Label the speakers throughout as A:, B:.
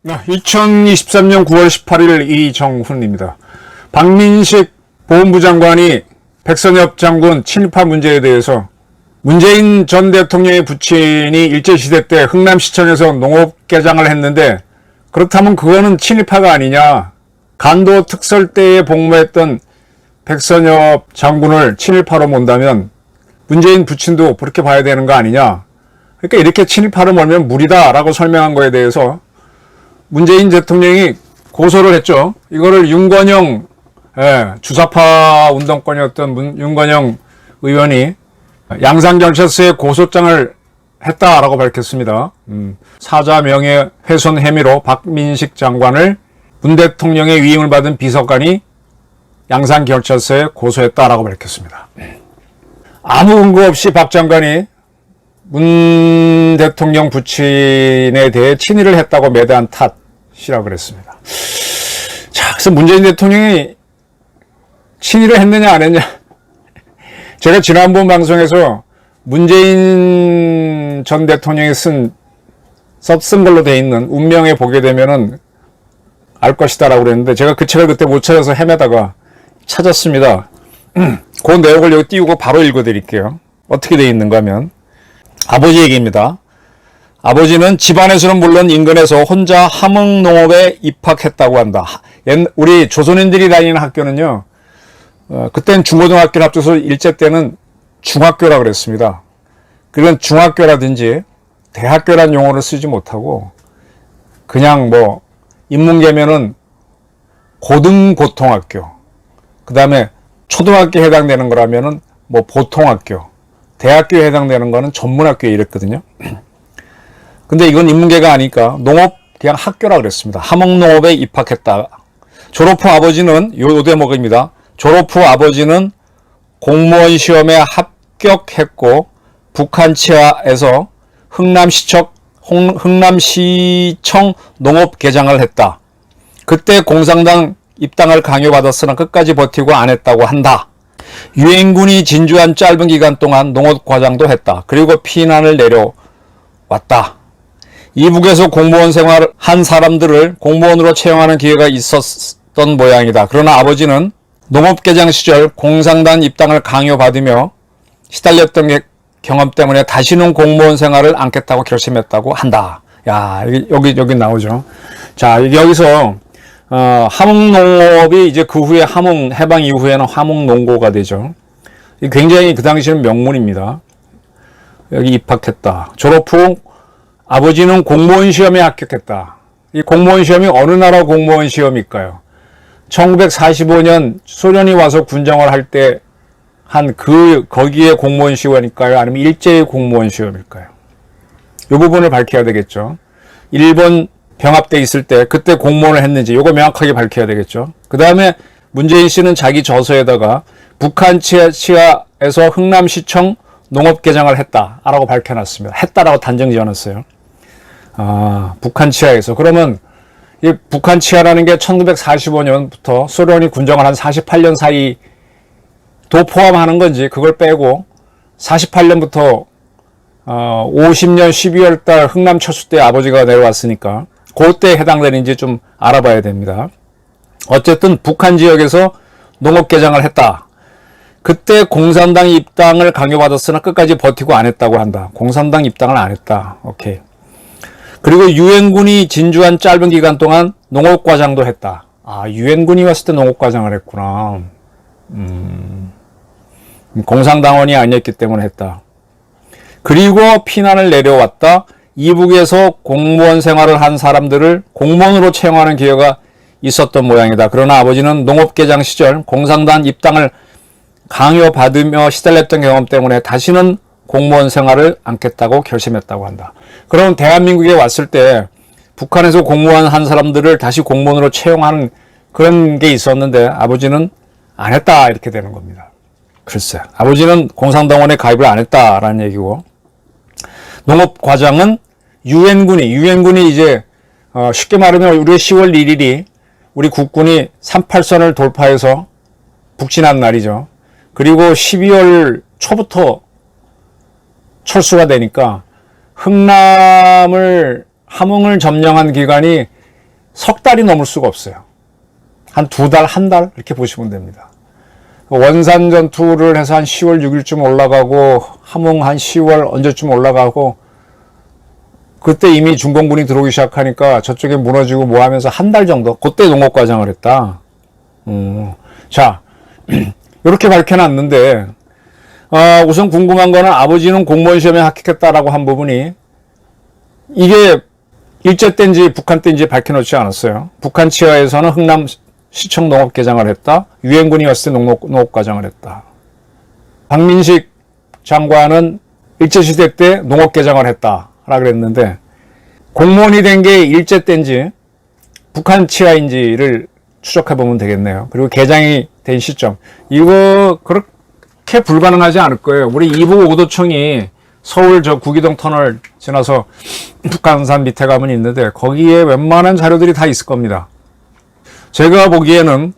A: 2023년 9월 18일 이정훈입니다. 박민식 보훈부 장관이 백선엽 장군 친일파 문제에 대해서 문재인 전 대통령의 부친이 일제시대 때 흥남시청에서 농업 개장을 했는데 그렇다면 그거는 친일파가 아니냐. 간도 특설 때에 복무했던 백선엽 장군을 친일파로 본다면 문재인 부친도 그렇게 봐야 되는 거 아니냐. 그러니까 이렇게 친일파로 몰면 무리다라고 설명한 거에 대해서 문재인 대통령이 고소를 했죠. 이거를 윤건영, 주사파 운동권이었던 윤건영 의원이 양산경찰서에 고소장을 했다라고 밝혔습니다. 사자 명예훼손 혐의로 박민식 장관을 문 대통령의 위임을 받은 비서관이 양산경찰서에 고소했다라고 밝혔습니다. 아무 근거 없이 박 장관이 문 대통령 부친에 대해 친일을 했다고 매대한 탓이라고 그랬습니다. 자, 그래서 문재인 대통령이 친일을 했느냐 안 했냐. 제가 지난번 방송에서 문재인 전 대통령이 쓴 걸로 돼 있는 운명에 보게 되면은 알 것이다라고 그랬는데 제가 그 책을 그때 못 찾아서 헤매다가 찾았습니다. 그 내용을 여기 띄우고 바로 읽어드릴게요. 어떻게 돼 있는가 하면 아버지 얘기입니다. 아버지는 집안에서는 물론 인근에서 혼자 함흥농업에 입학했다고 한다. 우리 조선인들이 다니는 학교는요. 그때는 중고등학교를 합쳐서 일제 때는 중학교라고 그랬습니다. 그건 중학교라든지 대학교란 용어를 쓰지 못하고 그냥 뭐 인문계면은 고등고통학교, 그 다음에 초등학교에 해당되는 거라면은 뭐 보통학교, 대학교에 해당되는 거는 전문학교에 이랬거든요. 근데 이건 인문계가 아니까 농업 그냥 학교라 그랬습니다. 함흥농업에 입학했다. 졸업 후 아버지는 요 대목입니다. 졸업 후 아버지는 공무원 시험에 합격했고 북한 치하에서 흥남시청 농업 개장을 했다. 그때 공산당 입당을 강요받았으나 끝까지 버티고 안 했다고 한다. 유엔군이 진주한 짧은 기간 동안 농업 과장도 했다. 그리고 피난을 내려왔다. 이북에서 공무원 생활을 한 사람들을 공무원으로 채용하는 기회가 있었던 모양이다. 그러나 아버지는 농업개장 시절 공산당 입당을 강요받으며 시달렸던 경험 때문에 다시는 공무원 생활을 않겠다고 결심했다고 한다. 야, 여기 나오죠. 자, 여기서 함흥농업이 이제 그 후에 해방 이후에는 함흥농고가 되죠. 굉장히 그 당시에는 명문입니다. 여기 입학했다. 졸업 후 아버지는 공무원 시험에 합격했다. 이 공무원 시험이 어느 나라 공무원 시험일까요? 1945년 소련이 와서 군정을 할 때 거기에 공무원 시험일까요? 아니면 일제의 공무원 시험일까요? 이 부분을 밝혀야 되겠죠. 일본 병합돼 있을 때 그때 공무원을 했는지 이거 명확하게 밝혀야 되겠죠. 그 다음에 문재인 씨는 자기 저서에다가 북한 치하에서 흥남시청 농업개장을 했다라고 밝혀놨습니다. 했다라고 단정 지어놨어요. 북한 치하에서. 그러면 이 북한 치하라는 게 1945년부터 소련이 군정을 한 48년 사이도 포함하는 건지 그걸 빼고 48년부터 50년 12월 달 흥남 철수 때 아버지가 내려왔으니까 그때에 해당되는지 좀 알아봐야 됩니다. 어쨌든 북한 지역에서 농업 개장을 했다. 그때 공산당 입당을 강요받았으나 끝까지 버티고 안 했다고 한다. 공산당 입당을 안 했다. 오케이. 그리고 유엔군이 진주한 짧은 기간 동안 농업과장도 했다. 유엔군이 왔을 때 농업과장을 했구나. 공산당원이 아니었기 때문에 했다. 그리고 피난을 내려왔다. 이북에서 공무원 생활을 한 사람들을 공무원으로 채용하는 기회가 있었던 모양이다. 그러나 아버지는 농업개장 시절 공산당 입당을 강요받으며 시달렸던 경험 때문에 다시는 공무원 생활을 않겠다고 결심했다고 한다. 그럼 대한민국에 왔을 때 북한에서 공무원 한 사람들을 다시 공무원으로 채용하는 그런 게 있었는데 아버지는 안 했다 이렇게 되는 겁니다. 글쎄, 아버지는 공산당원에 가입을 안 했다라는 얘기고 농업과장은 유엔군이 이제 쉽게 말하면 우리 10월 1일이 우리 국군이 38선을 돌파해서 북진한 날이죠. 그리고 12월 초부터 철수가 되니까 함흥을 점령한 기간이 석 달이 넘을 수가 없어요. 한 두 달, 한 달 이렇게 보시면 됩니다. 원산 전투를 해서 한 10월 6일쯤 올라가고 함흥 한 10월 언제쯤 올라가고 그때 이미 중공군이 들어오기 시작하니까 저쪽에 무너지고 뭐 하면서 한 달 정도 그때 농업과장을 했다. 자 이렇게 밝혀놨는데 우선 궁금한 거는 아버지는 공무원 시험에 합격했다라고 한 부분이 이게 일제 때인지 북한 때인지 밝혀놓지 않았어요. 북한 치하에서는 흥남 시청 농업개장을 했다. 유엔군이 왔을 때 농업과장을 했다. 박민식 장관은 일제시대 때 농업개장을 했다라 그랬는데 공무원이 된 게 일제 때인지 북한 치하인지를 추적해보면 되겠네요. 그리고 개장이 된 시점 이거 그렇게 불가능하지 않을 거예요. 우리 이부 오도청이 서울 저 구기동 터널 지나서 북한산 밑에 가면 있는데 거기에 웬만한 자료들이 다 있을 겁니다. 제가 보기에는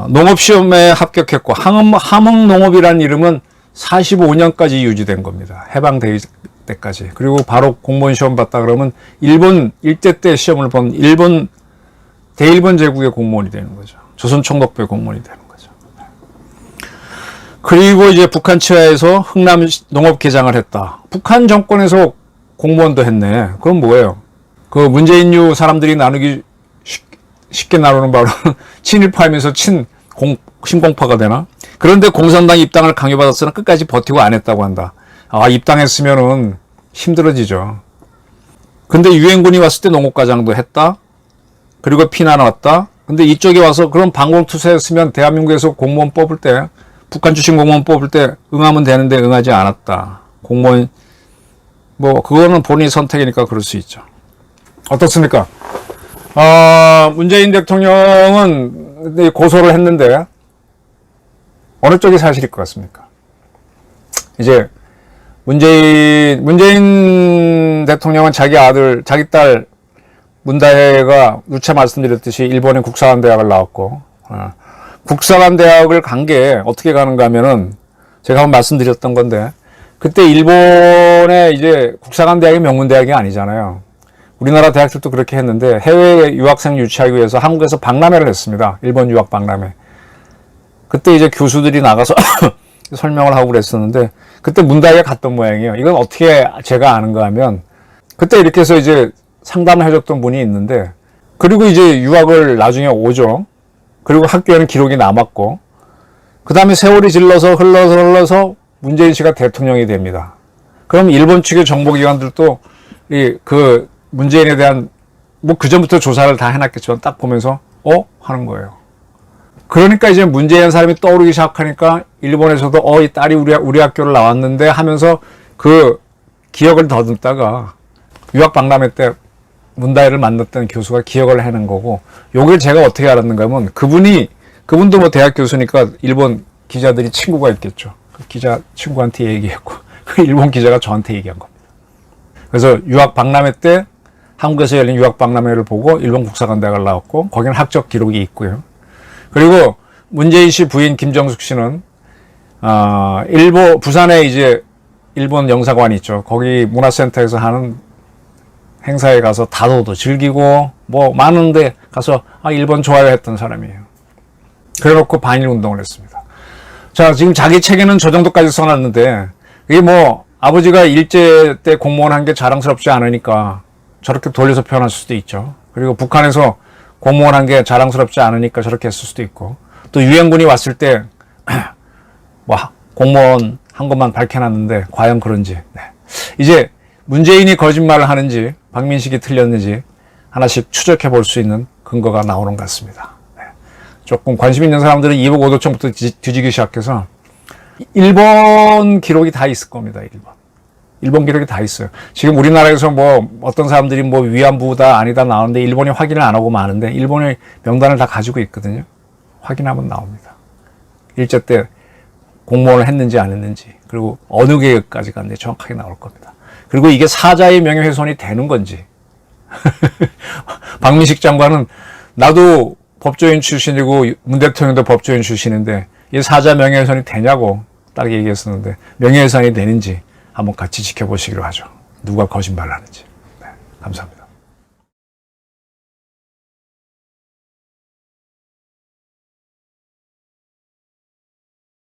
A: 농업시험에 합격했고 함흥농업이라는 이름은 45년까지 유지된 겁니다. 해방될 때까지. 그리고 바로 공무원 시험 봤다 그러면 일본 일제 때 시험을 본 대일본 제국의 공무원이 되는 거죠. 조선총독부의 공무원이 되는 거죠. 그리고 이제 북한 치하에서 흥남 농업개장을 했다. 북한 정권에서 공무원도 했네. 그럼 뭐예요? 그 문재인류 사람들이 나누기 쉽게 나누는 바로 친일파이면서 신공파가 되나? 그런데 공산당 입당을 강요받았으나 끝까지 버티고 안 했다고 한다. 입당했으면은 힘들어지죠. 근데 유엔군이 왔을 때 농업과장도 했다. 그리고 피난 왔다. 근데 이쪽에 와서 그럼 방공투사였으면 대한민국에서 공무원 뽑을 때 북한 출신 공무원 뽑을 때 응하면 되는데 응하지 않았다. 공무원 뭐 그거는 본인 선택이니까 그럴 수 있죠. 어떻습니까? 문재인 대통령은 고소를 했는데 어느 쪽이 사실일 것 같습니까? 이제 문재인 대통령은 자기 아들, 자기 딸 문다혜가 누차 말씀드렸듯이 일본의 국사관 대학을 나왔고 국사관 대학을 간 게 어떻게 가는가 하면은 제가 한번 말씀드렸던 건데 그때 일본의 이제 국사관 대학이 명문대학이 아니잖아요. 우리나라 대학들도 그렇게 했는데 해외 유학생 유치하기 위해서 한국에서 박람회를 했습니다. 일본 유학 박람회. 그때 이제 교수들이 나가서 설명을 하고 그랬었는데 그때 문다혜가 갔던 모양이에요. 이건 어떻게 제가 아는가 하면 그때 이렇게 해서 이제 상담을 해줬던 분이 있는데 그리고 이제 유학을 나중에 오죠. 그리고 학교에는 기록이 남았고 그 다음에 세월이 질러서 흘러서 문재인 씨가 대통령이 됩니다. 그럼 일본 측의 정보기관들도 그 문재인에 대한 뭐 그전부터 조사를 다 해놨겠지만 딱 보면서 하는 거예요. 그러니까 이제 문재인 사람이 떠오르기 시작하니까 일본에서도 이 딸이 우리 학교를 나왔는데 하면서 그 기억을 더듬다가 유학 박람회 때 문다혜를 만났던 교수가 기억을 해낸 거고 요걸 제가 어떻게 알았는가 하면 그분도 뭐 대학 교수니까 일본 기자들이 친구가 있겠죠. 그 기자 친구한테 얘기했고 그 일본 기자가 저한테 얘기한 겁니다. 그래서 유학 박람회 때 한국에서 열린 유학 박람회를 보고 일본 국사관 대학을 나왔고 거기는 학적 기록이 있고요. 그리고 문재인 씨 부인 김정숙 씨는 부산에 이제 일본 영사관이 있죠. 거기 문화센터에서 하는 행사에 가서 다도도 즐기고 뭐 많은데 가서 일본 좋아요 했던 사람이에요. 그래놓고 반일 운동을 했습니다. 자, 지금 자기 책에는 저 정도까지 써놨는데 이게 뭐 아버지가 일제 때 공무원 한 게 자랑스럽지 않으니까 저렇게 돌려서 표현할 수도 있죠. 그리고 북한에서 공무원 한 게 자랑스럽지 않으니까 저렇게 했을 수도 있고 또 유엔군이 왔을 때 뭐 공무원 한 것만 밝혀놨는데 과연 그런지 이제 문재인이 거짓말을 하는지 박민식이 틀렸는지 하나씩 추적해 볼 수 있는 근거가 나오는 것 같습니다. 조금 관심 있는 사람들은 이북 오도청부터 뒤지기 시작해서 일본 기록이 다 있을 겁니다. 일본 기록이 다 있어요. 지금 우리나라에서 뭐 어떤 사람들이 뭐 위안부다 아니다 나오는데 일본이 확인을 안 하고 마는데 일본의 명단을 다 가지고 있거든요. 확인하면 나옵니다. 일제 때 공무원을 했는지 안 했는지 그리고 어느 계획까지 갔는지 정확하게 나올 겁니다. 그리고 이게 사자의 명예훼손이 되는 건지 박민식 장관은 나도 법조인 출신이고 문 대통령도 법조인 출신인데 이 사자 명예훼손이 되냐고 딱 얘기했었는데 명예훼손이 되는지 한번 같이 지켜보시기로 하죠. 누가 거짓말을 하는지. 네, 감사합니다.